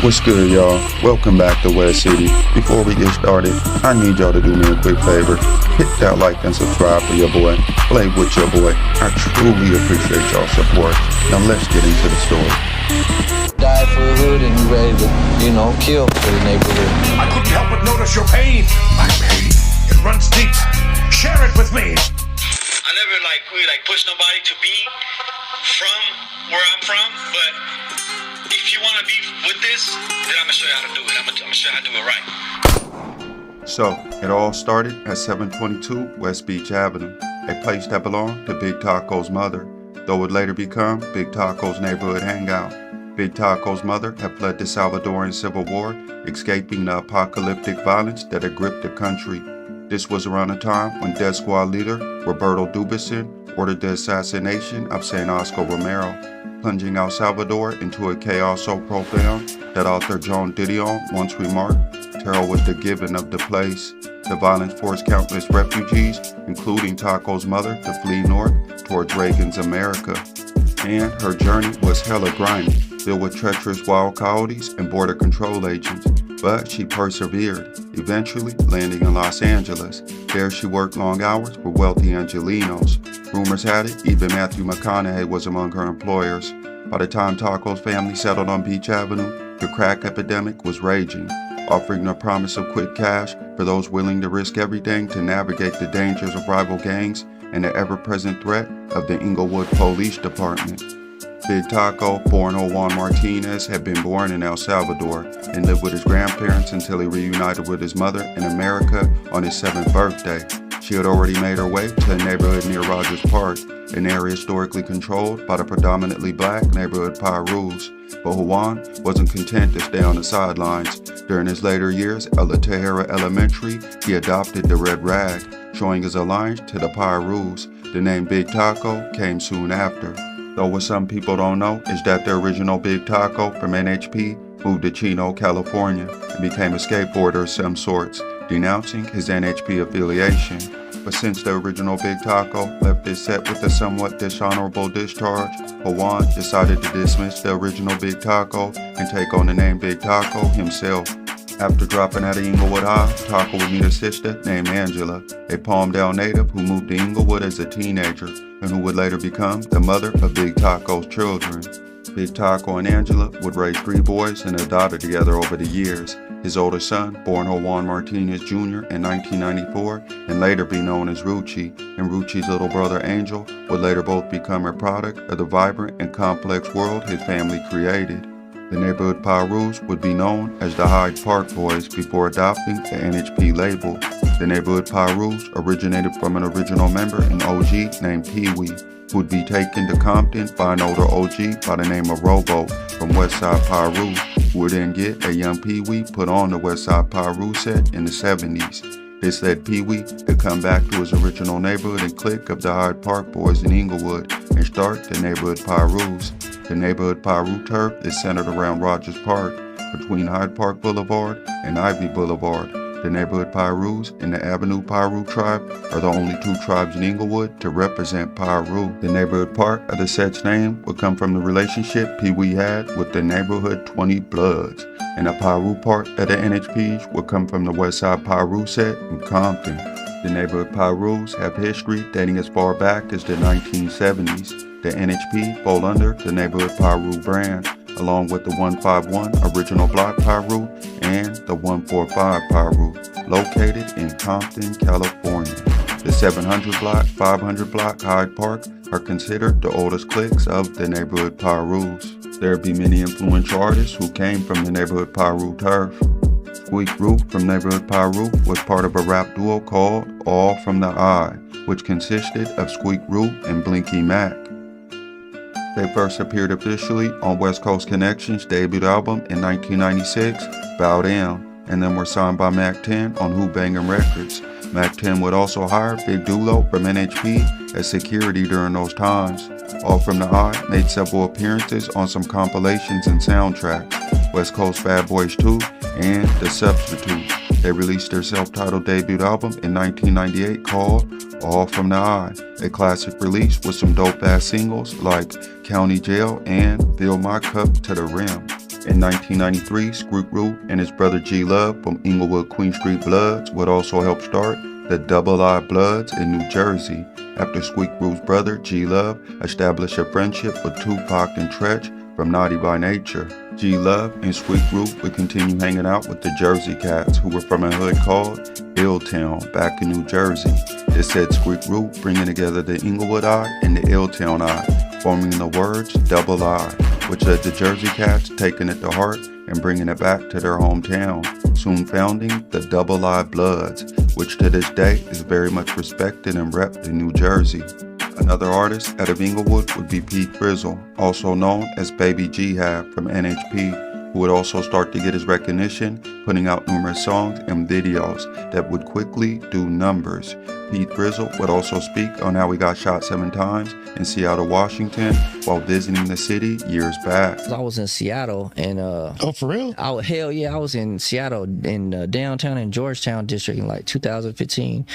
What's good, y'all? Welcome back to West City. Before we get started, I need y'all to do me a quick favor. Hit that like and subscribe for your boy. Play with your boy. I truly appreciate y'all's support. Now let's get into the story. Die for the hood and you ready to, kill for the neighborhood. I couldn't help but notice your pain. My pain, it runs deep. Share it with me. I never really push nobody to be from where I'm from, but if you want to be with this, then I'm going to show you how to do it. I'm going to show you how to do it right. So, it all started at 722 West Beach Avenue, a place that belonged to Big Taco's mother, though would later become Big Taco's neighborhood hangout. Big Taco's mother had fled the Salvadoran Civil War, escaping the apocalyptic violence that had gripped the country. This was around the time when Death Squad leader Roberto Dubuisson ordered the assassination of St. Oscar Romero, plunging El Salvador into a chaos so profound that author John Didion once remarked, "Terror was the given of the place." The violence forced countless refugees, including Taco's mother, to flee north towards Reagan's America. And her journey was hella grimy, filled with treacherous wild coyotes and border control agents. But she persevered, eventually landing in Los Angeles. There she worked long hours for wealthy Angelenos. Rumors had it, even Matthew McConaughey was among her employers. By the time Taco's family settled on Beach Avenue, the crack epidemic was raging, offering the promise of quick cash for those willing to risk everything to navigate the dangers of rival gangs and the ever-present threat of the Inglewood Police Department. Big Taco, born Juan Martinez, had been born in El Salvador and lived with his grandparents until he reunited with his mother in America on his 7th birthday. She had already made her way to a neighborhood near Rogers Park, an area historically controlled by the predominantly black neighborhood Pirus. But Juan wasn't content to stay on the sidelines. During his later years at La Tejera Elementary, he adopted the red rag, showing his alliance to the Pirus. The name Big Taco came soon after. Though what some people don't know is that the original Big Taco from NHP moved to Chino, California, and became a skateboarder of some sorts, denouncing his NHP affiliation. But since the original Big Taco left his set with a somewhat dishonorable discharge, Juan decided to dismiss the original Big Taco and take on the name Big Taco himself. After dropping out of Inglewood High, Taco would meet a sister named Angela, a Palmdale native who moved to Inglewood as a teenager and who would later become the mother of Big Taco's children. Big Taco and Angela would raise 3 boys and a daughter together over the years. His oldest son, born Juan Martinez Jr. in 1994 and later be known as Ruchi, and Ruchi's little brother Angel would later both become a product of the vibrant and complex world his family created. The neighborhood Pirus would be known as the Hyde Park Boys before adopting the NHP label. The neighborhood Pirus originated from an original member and OG named Pee-wee, who would be taken to Compton by an older OG by the name of Robo from Westside Piru, who would then get a young Pee-wee put on the Westside Piru set in the 70s. This led Pee-wee to come back to his original neighborhood and clique of the Hyde Park Boys in Inglewood and start the neighborhood Pirus. The neighborhood Piru turf is centered around Rogers Park, between Hyde Park Boulevard and Ivy Boulevard. The neighborhood Pirus and the Avenue Piru tribe are the only 2 tribes in Inglewood to represent Piru. The neighborhood part of the set's name would come from the relationship Pee-wee had with the neighborhood 20 Bloods, and the Piru part of the NHPs would come from the Westside Piru set in Compton. The neighborhood Pirus have history dating as far back as the 1970s. The NHP fall under the neighborhood Piru brand, along with the 151 original block Piru and the 145 Piru, located in Compton, California. The 700 block, 500 block Hyde Park are considered the oldest cliques of the neighborhood Pirus. There be many influential artists who came from the neighborhood Piru turf. Squeak Root from neighborhood Piru was part of a rap duo called All From The Eye, which consisted of Squeak Root and Blinky Mac. They first appeared officially on West Coast Connection's debut album in 1996, Bow Down, and then were signed by Mac 10 on Who Bangin' Records. Mac 10 would also hire Big Dulo from NHP as security during those times. All From The Eye made several appearances on some compilations and soundtracks, West Coast Bad Boys 2 and The Substitute. They released their self-titled debut album in 1998 called All From The Eye, a classic release with some dope-ass singles like County Jail and Fill My Cup to the Rim. In 1993, Squeak and his brother G Love from Inglewood Queen Street Bloods would also help start the Double I Bloods in New Jersey, after Squeak's brother G Love established a friendship with Tupac and Tretch from Naughty by Nature. G Love and Squeak would continue hanging out with the Jersey Cats, who were from a hood called Illtown back in New Jersey. This said Squeak bringing together the Inglewood I and the Illtown I, forming the words Double I, which led the Jersey Cats taking it to heart and bringing it back to their hometown, soon founding the Double I Bloods, which to this day is very much respected and repped in New Jersey. Another artist out of Inglewood would be Pete Grizzle, also known as Baby Jihad from NHP, who would also start to get his recognition, putting out numerous songs and videos that would quickly do numbers. Pete Grizzle would also speak on how he got shot 7 times in Seattle, Washington, while visiting the city years back. I was in Seattle and Oh, for real? hell yeah, I was in Seattle in downtown in Georgetown district in like 2015.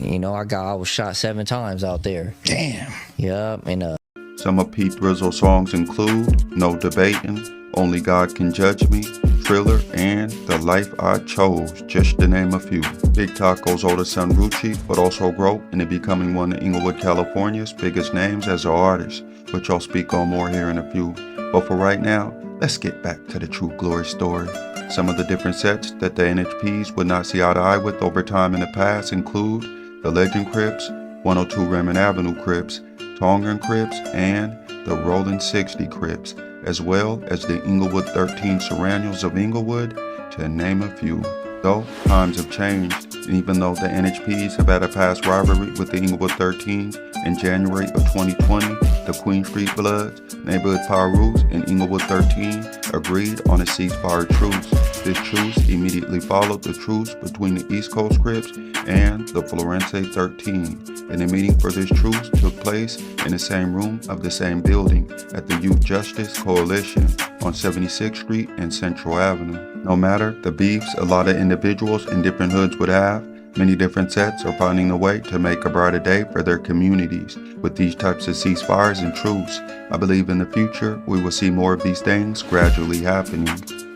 You know, I was shot 7 times out there. Damn. Yep, and Some of Pete Grizzle's songs include No Debating, Only God Can Judge Me, Thriller, and The Life I Chose, just to name a few. Big Taco's oldest son Ruchi would also grow into becoming one of Inglewood, California's biggest names as an artist, which I'll speak on more here in a few. But for right now, let's get back to the true glory story. Some of the different sets that the NHPs would not see eye to eye with over time in the past include the Legend Crips, 102 Raymond Avenue Crips, Tongan Crips, and the Rolling 60 Crips, as well as the Inglewood 13 Serranials of Inglewood, to name a few. Though times have changed, and even though the NHPs have had a past rivalry with the Inglewood 13, in January of 2020, the Queen Street Bloods, Neighborhood Pirus, and Inglewood 13 agreed on a ceasefire truce. This truce immediately followed the truce between the East Coast Crips and the Florence 13, and the meeting for this truce took place in the same room of the same building at the Youth Justice Coalition on 76th Street and Central Avenue. No matter the beefs a lot of individuals in different hoods would have, many different sets are finding a way to make a brighter day for their communities with these types of ceasefires and truce. I believe in the future we will see more of these things gradually happening.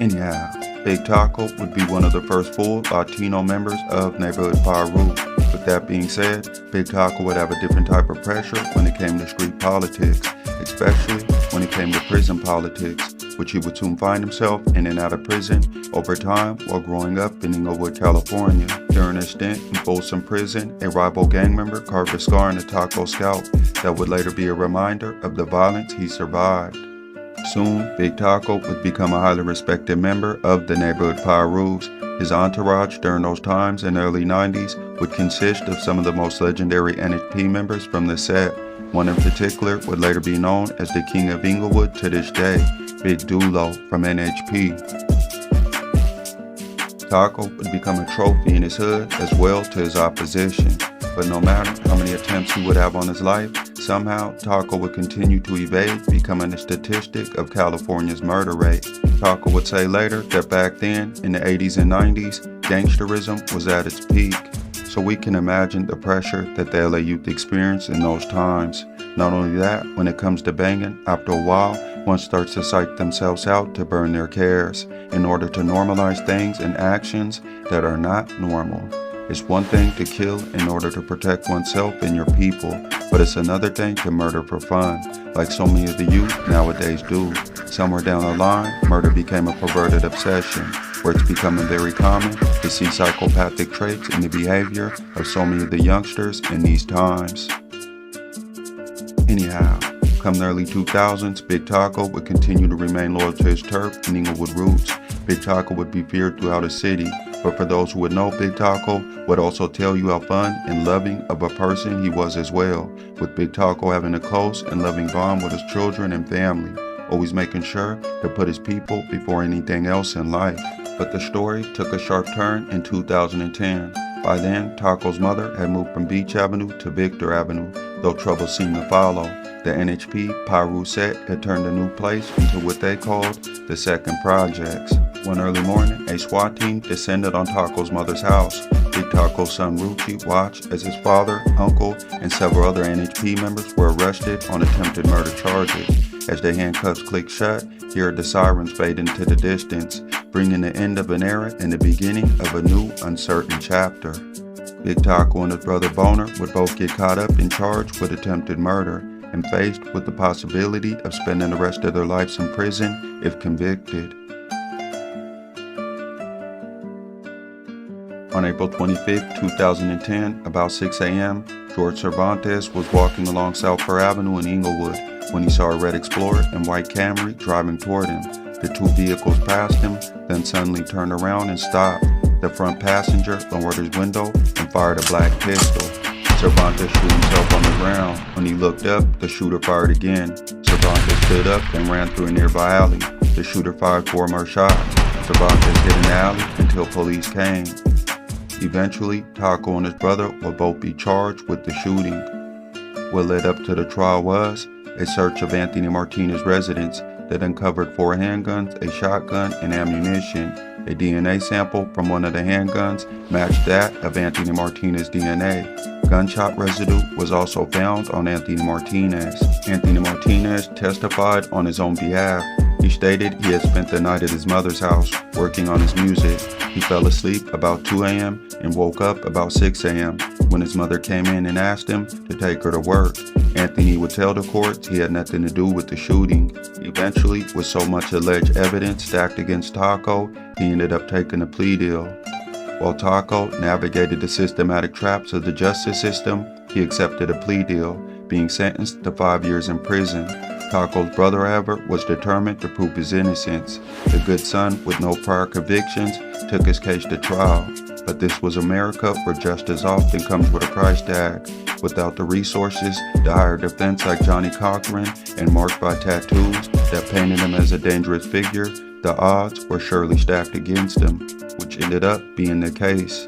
Anyhow, Big Taco would be one of the first full Latino members of Neighborhood Piru. With that being said, Big Taco would have a different type of pressure when it came to street politics, especially when it came to prison politics, which he would soon find himself in and out of prison over time while growing up in Inglewood, California. During a stint in Folsom Prison, a rival gang member carved a scar in a taco scalp that would later be a reminder of the violence he survived. Soon, Big Taco would become a highly respected member of the Neighborhood Pirus. His entourage during those times in the early 90s would consist of some of the most legendary NHP members from the set. One in particular would later be known as the King of Inglewood to this day, Big Dulo from NHP. TaKo would become a trophy in his hood as well to his opposition. But no matter how many attempts he would have on his life, somehow TaKo would continue to evade becoming a statistic of California's murder rate. TaKo would say later that back then, in the 80s and 90s, gangsterism was at its peak. So we can imagine the pressure that the LA youth experienced in those times. Not only that, when it comes to banging, after a while, one starts to psych themselves out to burn their cares in order to normalize things and actions that are not normal. It's one thing to kill in order to protect oneself and your people, but it's another thing to murder for fun, like so many of the youth nowadays do. Somewhere down the line, murder became a perverted obsession, where it's becoming very common to see psychopathic traits in the behavior of so many of the youngsters in these times. Anyhow, come the early 2000s, Big Taco would continue to remain loyal to his turf and Inglewood roots. Big Taco would be feared throughout the city, but for those who would know Big Taco, would also tell you how fun and loving of a person he was as well, with Big Taco having a close and loving bond with his children and family, always making sure to put his people before anything else in life. But the story took a sharp turn in 2010. By then, TaKo's mother had moved from Beach Avenue to Victor Avenue, though trouble seemed to follow. The NHP Piru set had turned the new place into what they called the Second Projects. One early morning, a SWAT team descended on TaKo's mother's house. Big Taco's son Ruchi watched as his father, uncle, and several other NHP members were arrested on attempted murder charges. As the handcuffs clicked shut he heard the sirens fade into the distance, bringing the end of an era and the beginning of a new, uncertain chapter. Big TaKo and his brother Boner would both get caught up and charged with attempted murder and faced with the possibility of spending the rest of their lives in prison if convicted. On April 25, 2010, about 6 a.m., George Cervantes was walking along South Fair Avenue in Inglewood when he saw a red Explorer and white Camry driving toward him. The two vehicles passed him, then suddenly turned around and stopped. The front passenger lowered his window and fired a black pistol. Cervantes threw himself on the ground. When he looked up, the shooter fired again. Cervantes stood up and ran through a nearby alley. The shooter fired 4 more shots. Cervantes hid in the alley until police came. Eventually, TaKo and his brother will both be charged with the shooting. What led up to the trial was a search of Anthony Martinez's residence that uncovered 4 handguns, a shotgun, and ammunition. A DNA sample from one of the handguns matched that of Anthony Martinez's DNA. Gunshot residue was also found on Anthony Martinez. Anthony Martinez testified on his own behalf. He stated he had spent the night at his mother's house working on his music. He fell asleep about 2 a.m. and woke up about 6 a.m. when his mother came in and asked him to take her to work. Anthony would tell the courts he had nothing to do with the shooting. Eventually, with so much alleged evidence stacked against TaKo, he ended up taking a plea deal. While TaKo navigated the systematic traps of the justice system, he accepted a plea deal, being sentenced to 5 years in prison. TaKo's brother, however, was determined to prove his innocence. The good son, with no prior convictions, took his case to trial. But this was America, where justice often comes with a price tag. Without the resources to hire a defense like Johnny Cochran and marked by tattoos that painted him as a dangerous figure, the odds were surely stacked against him, which ended up being the case.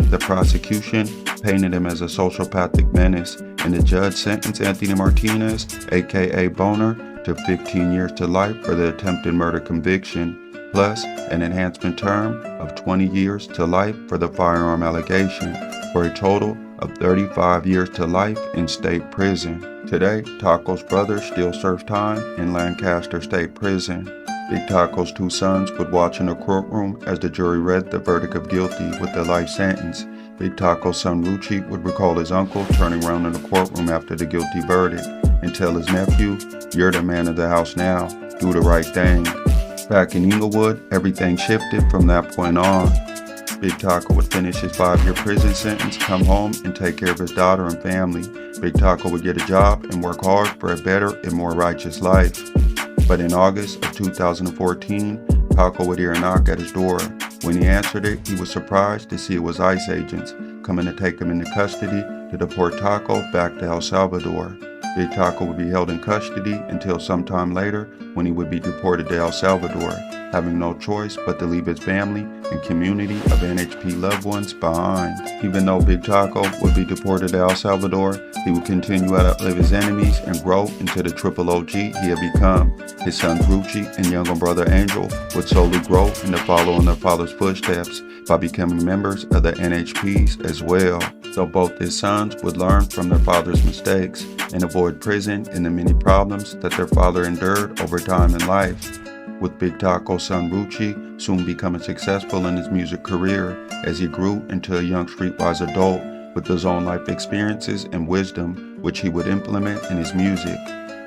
The prosecution painted him as a sociopathic menace, and the judge sentenced Anthony Martinez, aka Boner, to 15 years to life for the attempted murder conviction, plus an enhancement term of 20 years to life for the firearm allegation, for a total of 35 years to life in state prison. Today, TaKo's brother still serves time in Lancaster State Prison. Big TaKo's 2 sons would watch in the courtroom as the jury read the verdict of guilty with the life sentence. Big TaKo's son Ruchi would recall his uncle turning around in the courtroom after the guilty verdict and tell his nephew, "You're the man of the house now. Do the right thing." Back in Inglewood, everything shifted from that point on. Big TaKo would finish his 5-year prison sentence, come home, and take care of his daughter and family. Big TaKo would get a job and work hard for a better and more righteous life. But in August of 2014, TaKo would hear a knock at his door. When he answered it, he was surprised to see it was ICE agents coming to take him into custody to deport TaKo back to El Salvador. Big TaKo would be held in custody until sometime later when he would be deported to El Salvador, having no choice but to leave his family and community of NHP loved ones behind. Even though Big TaKo would be deported to El Salvador, he would continue to outlive his enemies and grow into the triple OG he had become. His sons Ruchi and younger brother Angel would slowly grow and to follow in their father's footsteps by becoming members of the NHPs as well. So both his sons would learn from their father's mistakes and avoid prison and the many problems that their father endured over time in life. With Big TaKo's son Ruchi soon becoming successful in his music career as he grew into a young streetwise adult with his own life experiences and wisdom which he would implement in his music.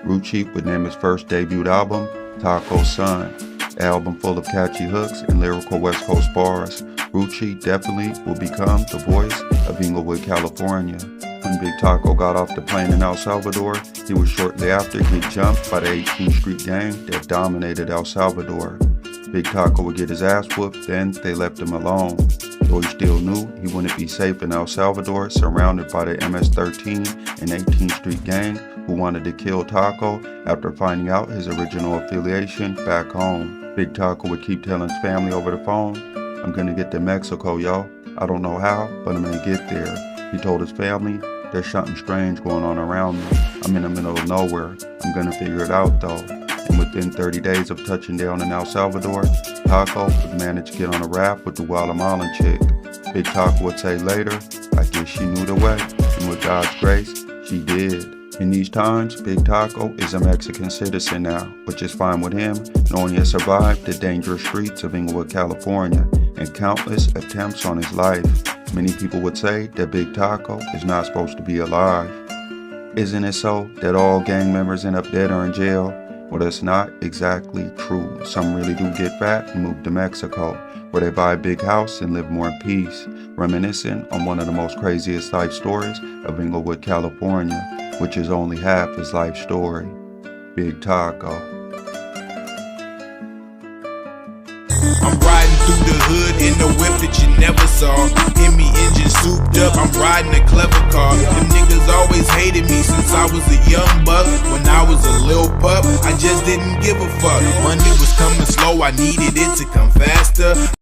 Ruchi would name his first debut album TaKo's Son, an album full of catchy hooks and lyrical West Coast bars. Ruchi definitely will become the voice of Inglewood, California. When Big TaKo got off the plane in El Salvador, he was shortly after get jumped by the 18th Street gang that dominated El Salvador. Big TaKo would get his ass whooped, then they left him alone. Though he still knew he wouldn't be safe in El Salvador, surrounded by the MS-13 and 18th Street gang who wanted to kill TaKo after finding out his original affiliation back home. Big TaKo would keep telling his family over the phone, "I'm gonna get to Mexico, yo. I don't know how, but I'm gonna get there." He told his family, "There's something strange going on around me. I'm in the middle of nowhere. I'm gonna figure it out though." And within 30 days of touching down in El Salvador, TaKo would manage to get on a raft with the Guatemalan chick. Big TaKo would say later, "I guess she knew the way, and with God's grace, she did." In these times, Big Taco is a Mexican citizen now, which is fine with him, knowing he has survived the dangerous streets of Inglewood, California, and countless attempts on his life. Many people would say that Big Taco is not supposed to be alive. Isn't it so that all gang members end up dead or in jail? Well, that's not exactly true. Some really do get fat and move to Mexico, where they buy a big house and live more in peace, reminiscing on one of the most craziest life stories of Inglewood, California, which is only half his life story. Big Taco. I'm riding through the hood in the whip that you never saw. Hemi engine souped up, I'm riding a clever car. Them niggas always hated me since I was a young buck. When I was a little pup, I just didn't give a fuck. Money was coming slow, I needed it to come faster.